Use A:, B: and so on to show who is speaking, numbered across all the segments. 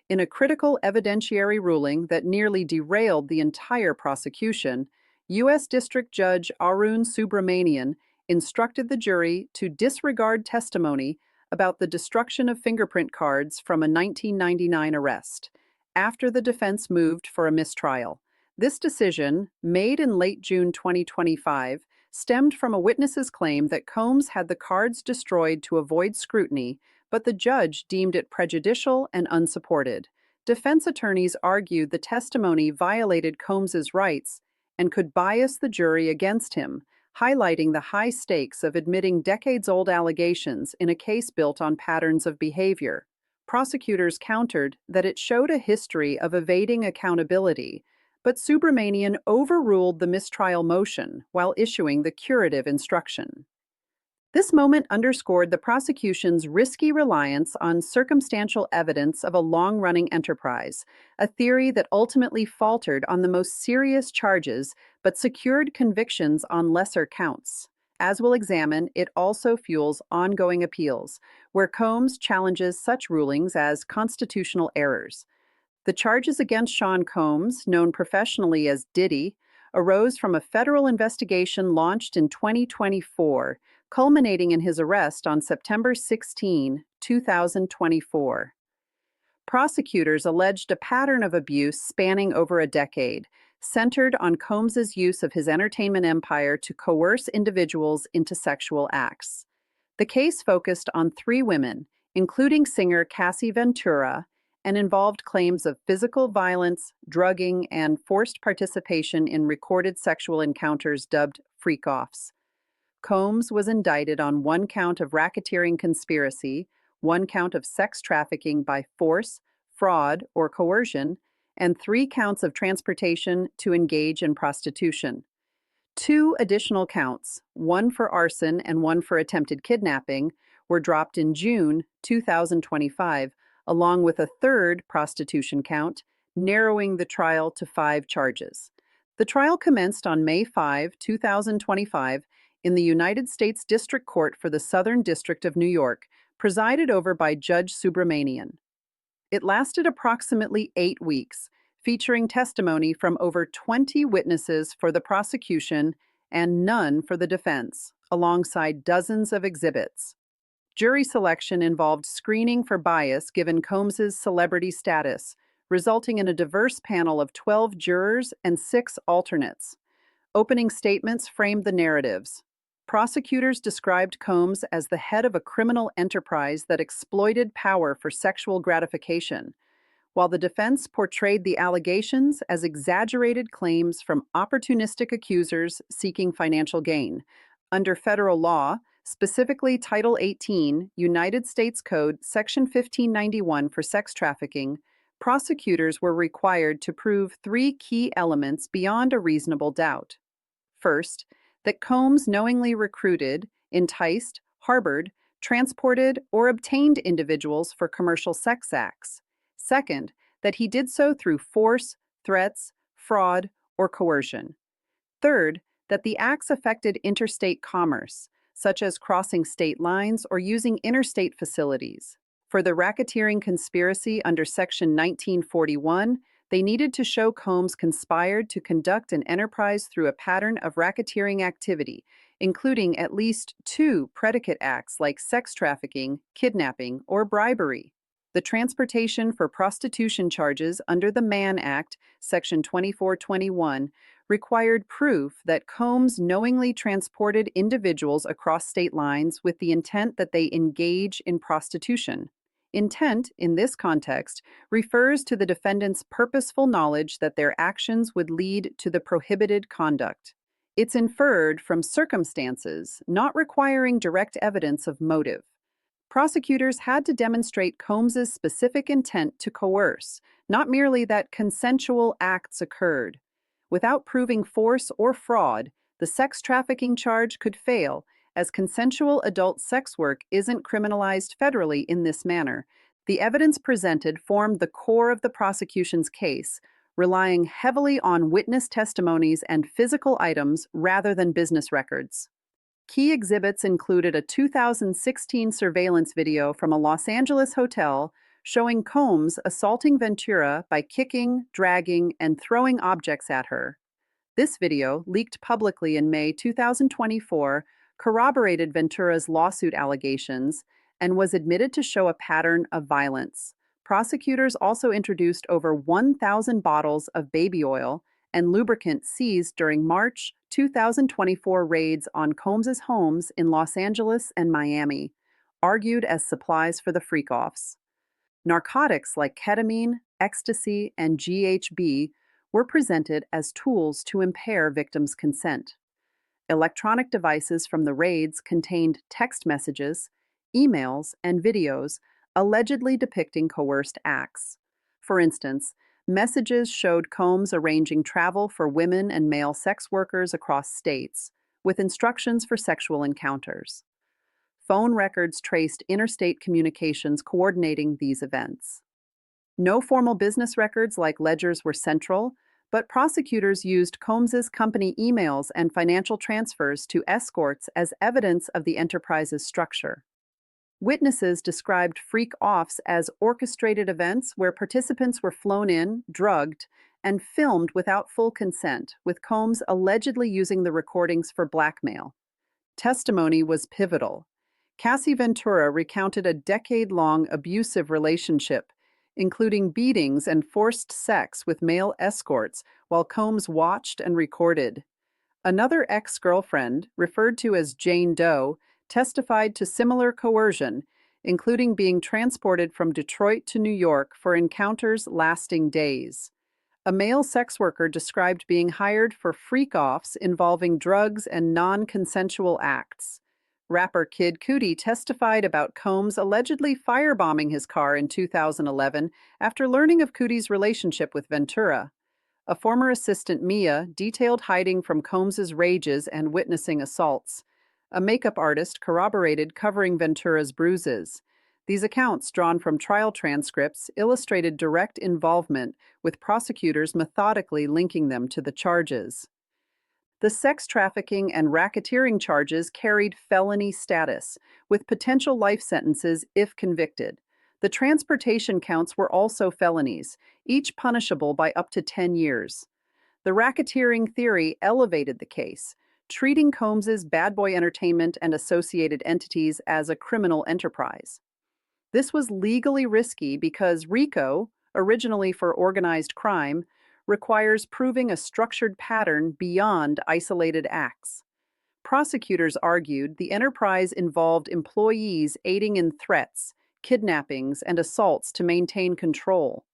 A: In a critical evidentiary ruling that nearly derailed the entire prosecution, U.S. District Judge Arun Subramanian instructed the jury to disregard testimony about the destruction of fingerprint cards from a 1999 arrest, after the defense moved for a mistrial. This decision, made in late June 2025, stemmed from a witness's claim that Combs had the cards destroyed to avoid scrutiny, but the judge deemed it prejudicial and unsupported. Defense attorneys argued the testimony violated Combs's rights and could bias the jury against him, highlighting the high stakes of admitting decades-old allegations in a case built on patterns of behavior. Prosecutors countered that it showed a history of evading accountability, but Subramanian overruled the mistrial motion while issuing the curative instruction. This moment underscored the prosecution's risky reliance on circumstantial evidence of a long-running enterprise, a theory that ultimately faltered on the most serious charges but secured convictions on lesser counts. As we'll examine, it also fuels ongoing appeals, where Combs challenges such rulings as constitutional errors. The charges against Sean Combs, known professionally as Diddy, arose from a federal investigation launched in 2024, culminating in his arrest on September 16, 2024. Prosecutors alleged a pattern of abuse spanning over a decade, centered on Combs's use of his entertainment empire to coerce individuals into sexual acts. The case focused on 3 women, including singer Cassie Ventura, and involved claims of physical violence, drugging, and forced participation in recorded sexual encounters dubbed freak-offs. Combs was indicted on 1 count of racketeering conspiracy, 1 count of sex trafficking by force, fraud, or coercion, and 3 counts of transportation to engage in prostitution. 2 additional counts, 1 for arson and 1 for attempted kidnapping, were dropped in June 2025, along with a 3rd prostitution count, narrowing the trial to 5 charges. The trial commenced on May 5, 2025, in the United States District Court for the Southern District of New York, presided over by Judge Subramanian. It lasted approximately 8 weeks, featuring testimony from over 20 witnesses for the prosecution and none for the defense, alongside dozens of exhibits. Jury selection involved screening for bias given Combs's celebrity status, resulting in a diverse panel of 12 jurors and 6 alternates. Opening statements framed the narratives. Prosecutors described Combs as the head of a criminal enterprise that exploited power for sexual gratification, while the defense portrayed the allegations as exaggerated claims from opportunistic accusers seeking financial gain. Under federal law, specifically Title 18, United States Code, Section 1591 for sex trafficking, prosecutors were required to prove 3 key elements beyond a reasonable doubt. First, that Combs knowingly recruited, enticed, harbored, transported, or obtained individuals for commercial sex acts. Second, that he did so through force, threats, fraud, or coercion. Third, that the acts affected interstate commerce, such as crossing state lines or using interstate facilities. For the racketeering conspiracy under Section 1941, they needed to show Combs conspired to conduct an enterprise through a pattern of racketeering activity, including at least 2 predicate acts like sex trafficking, kidnapping, or bribery. The transportation for prostitution charges under the Mann Act, Section 2421, required proof that Combs knowingly transported individuals across state lines with the intent that they engage in prostitution. Intent, in this context, refers to the defendant's purposeful knowledge that their actions would lead to the prohibited conduct. It's inferred from circumstances, not requiring direct evidence of motive. Prosecutors had to demonstrate Combs's specific intent to coerce, not merely that consensual acts occurred. Without proving force or fraud, the sex trafficking charge could fail, as consensual adult sex work isn't criminalized federally in this manner. The evidence presented formed the core of the prosecution's case, relying heavily on witness testimonies and physical items rather than business records. Key exhibits included a 2016 surveillance video from a Los Angeles hotel showing Combs assaulting Ventura by kicking, dragging, and throwing objects at her. This video, leaked publicly in May 2024, corroborated Ventura's lawsuit allegations and was admitted to show a pattern of violence. Prosecutors also introduced over 1,000 bottles of baby oil and lubricant seized during March 2024 raids on Combs's homes in Los Angeles and Miami, argued as supplies for the freak-offs. Narcotics like ketamine, ecstasy, and GHB were presented as tools to impair victims' consent. Electronic devices from the raids contained text messages, emails, and videos allegedly depicting coerced acts. For instance, messages showed Combs arranging travel for women and male sex workers across states, with instructions for sexual encounters. Phone records traced interstate communications coordinating these events. No formal business records like ledgers were central, but prosecutors used Combs's company emails and financial transfers to escorts as evidence of the enterprise's structure. Witnesses described freak-offs as orchestrated events where participants were flown in, drugged, and filmed without full consent, with Combs allegedly using the recordings for blackmail. Testimony was pivotal. Cassie Ventura recounted a decade-long abusive relationship, including beatings and forced sex with male escorts while Combs watched and recorded. Another ex-girlfriend, referred to as Jane Doe, testified to similar coercion, including being transported from Detroit to New York for encounters lasting days. A male sex worker described being hired for freak-offs involving drugs and non-consensual acts. Rapper Kid Cudi testified about Combs allegedly firebombing his car in 2011 after learning of Cudi's relationship with Ventura. A former assistant, Mia, detailed hiding from Combs's rages and witnessing assaults. A makeup artist corroborated covering Ventura's bruises. These accounts, drawn from trial transcripts, illustrated direct involvement, with prosecutors methodically linking them to the charges. The sex trafficking and racketeering charges carried felony status, with potential life sentences if convicted. The transportation counts were also felonies, each punishable by up to 10 years. The racketeering theory elevated the case, treating Combs's Bad Boy Entertainment and associated entities as a criminal enterprise. This was legally risky because RICO, originally for organized crime, requires proving a structured pattern beyond isolated acts. Prosecutors argued the enterprise involved employees aiding in threats, kidnappings, and assaults to maintain control.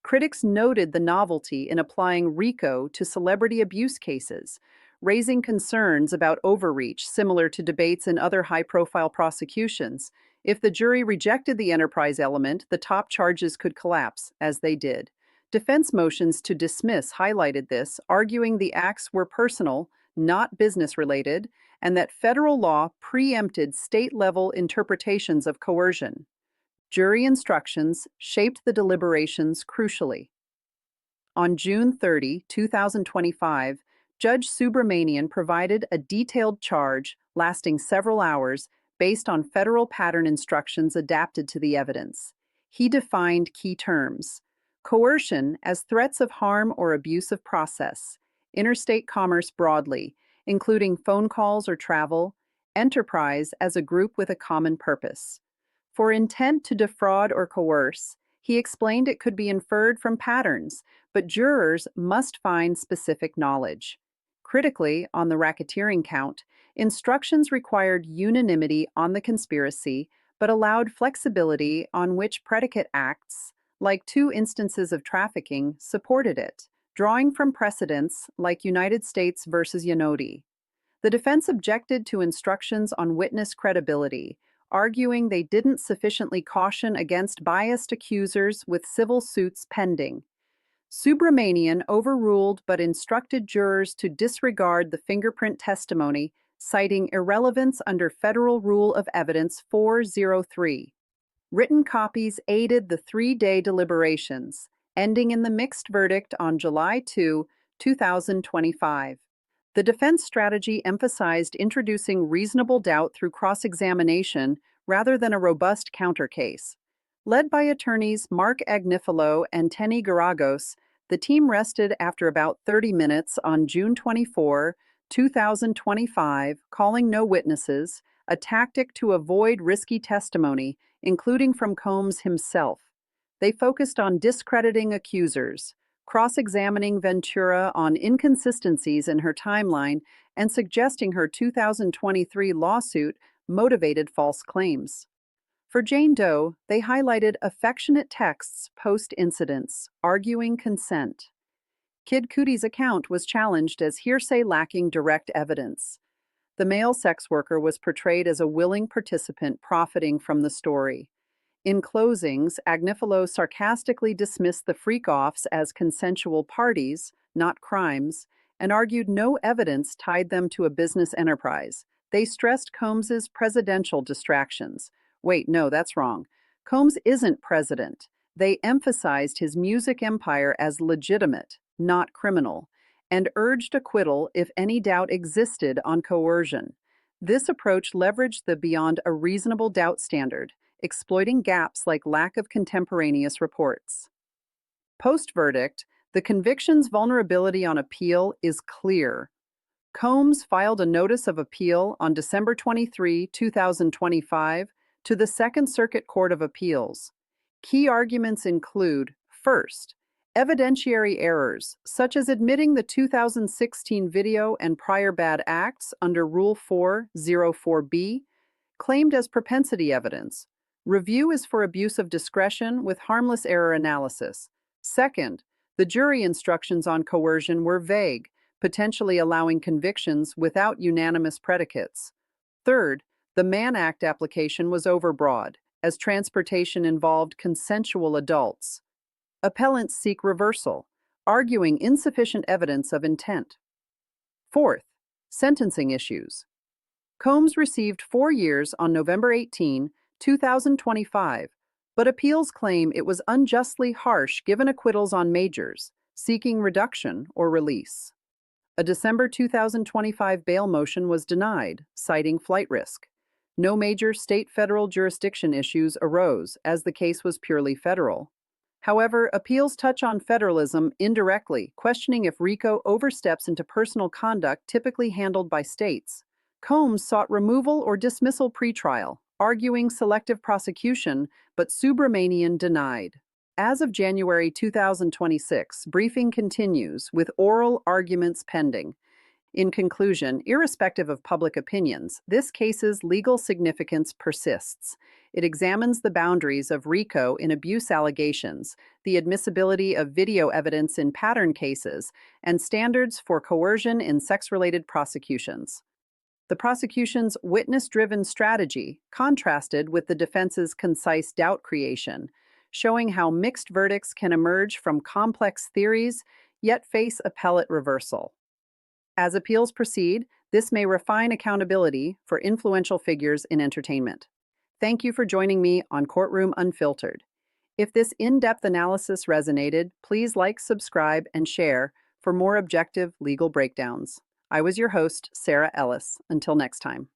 A: Critics noted the novelty in applying RICO to celebrity abuse cases, raising concerns about overreach similar to debates in other high-profile prosecutions. If the jury rejected the enterprise element, the top charges could collapse, as they did. Defense motions to dismiss highlighted this, arguing the acts were personal, not business-related, and that federal law preempted state-level interpretations of coercion. Jury instructions shaped the deliberations crucially. On June 30, 2025, Judge Subramanian provided a detailed charge lasting several hours based on federal pattern instructions adapted to the evidence. He defined key terms: coercion as threats of harm or abuse of process, interstate commerce broadly, including phone calls or travel, enterprise as a group with a common purpose. For intent to defraud or coerce, he explained it could be inferred from patterns, but jurors must find specific knowledge. Critically, on the racketeering count, instructions required unanimity on the conspiracy, but allowed flexibility on which predicate acts, like 2 instances of trafficking, supported it, drawing from precedents like United States versus Yanodi. The defense objected to instructions on witness credibility, arguing they didn't sufficiently caution against biased accusers with civil suits pending. Subramanian overruled but instructed jurors to disregard the fingerprint testimony, citing irrelevance under Federal Rule of Evidence 403. Written copies aided the 3-day deliberations, ending in the mixed verdict on July 2, 2025. The defense strategy emphasized introducing reasonable doubt through cross-examination rather than a robust counter case. Led by attorneys Mark Agnifilo and Tenny Garagos, the team rested after about 30 minutes on June 24, 2025, calling no witnesses, a tactic to avoid risky testimony, including from Combs himself. They focused on discrediting accusers, cross-examining Ventura on inconsistencies in her timeline, and suggesting her 2023 lawsuit motivated false claims. For Jane Doe, they highlighted affectionate texts post-incidents, arguing consent. Kid Cootie's account was challenged as hearsay lacking direct evidence. The male sex worker was portrayed as a willing participant profiting from the story. In closings, Agnifilo sarcastically dismissed the freak-offs as consensual parties, not crimes, and argued no evidence tied them to a business enterprise. They stressed Combs's presidential distractions. Wait, no, that's wrong. Combs isn't president. They emphasized his music empire as legitimate, not criminal, and urged acquittal if any doubt existed on coercion. This approach leveraged the beyond a reasonable doubt standard, exploiting gaps like lack of contemporaneous reports. Post-verdict, the conviction's vulnerability on appeal is clear. Combs filed a notice of appeal on December 23, 2025, to the Second Circuit Court of Appeals. Key arguments include, first, evidentiary errors, such as admitting the 2016 video and prior bad acts under Rule 404B, claimed as propensity evidence. Review is for abuse of discretion with harmless error analysis. Second, the jury instructions on coercion were vague, potentially allowing convictions without unanimous predicates. Third, the Mann Act application was overbroad, as transportation involved consensual adults. Appellants seek reversal, arguing insufficient evidence of intent. Fourth, sentencing issues. Combs received 4 years on November 18, 2025, but appeals claim it was unjustly harsh given acquittals on majors, seeking reduction or release. A December 2025 bail motion was denied, citing flight risk. No major state-federal jurisdiction issues arose, as the case was purely federal. However, appeals touch on federalism indirectly, questioning if RICO oversteps into personal conduct typically handled by states. Combs sought removal or dismissal pretrial, arguing selective prosecution, but Subramanian denied. As of January 2026, briefing continues, with oral arguments pending. In conclusion, irrespective of public opinions, this case's legal significance persists. It examines the boundaries of RICO in abuse allegations, the admissibility of video evidence in pattern cases, and standards for coercion in sex-related prosecutions. The prosecution's witness-driven strategy contrasted with the defense's concise doubt creation, showing how mixed verdicts can emerge from complex theories, yet face appellate reversal. As appeals proceed, this may refine accountability for influential figures in entertainment. Thank you for joining me on Courtroom Unfiltered. If this in-depth analysis resonated, please like, subscribe, and share for more objective legal breakdowns. I was your host, Sarah Ellis. Until next time.